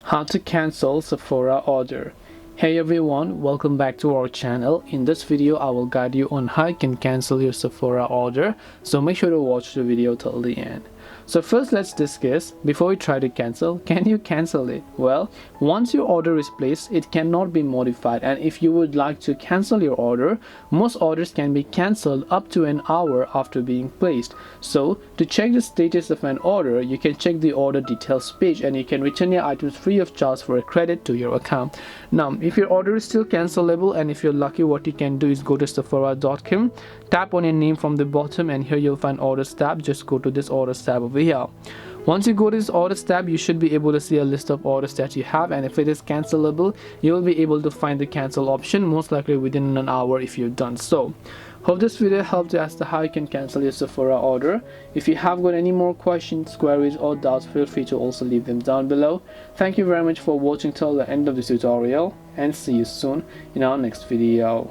How to cancel Sephora order. Hey everyone, welcome back to our channel. In this video I will guide you on how you can cancel your Sephora order, so make sure to watch the video till the end. So first let's discuss, before we try to cancel, can you cancel it? Well, once your order is placed, it cannot be modified, and if you would like to cancel your order, most orders can be cancelled up to an hour after being placed. So to check the status of an order, you can check the order details page and you can return your items free of charge for a credit to your account. Now if your order is still cancelable, and if you're lucky, what you can do is go to sephora.com, tap on your name from the bottom, and here you'll find orders tab. Just go to this orders tab over here. Once you go to this orders tab, you should be able to see a list of orders that you have, and if it is cancelable, you will be able to find the cancel option most likely within an hour if you've done so. Hope this video helped you as to how you can cancel your Sephora order. If you have got any more questions, queries or doubts, feel free to also leave them down below. Thank you very much for watching till the end of this tutorial, and see you soon in our next video.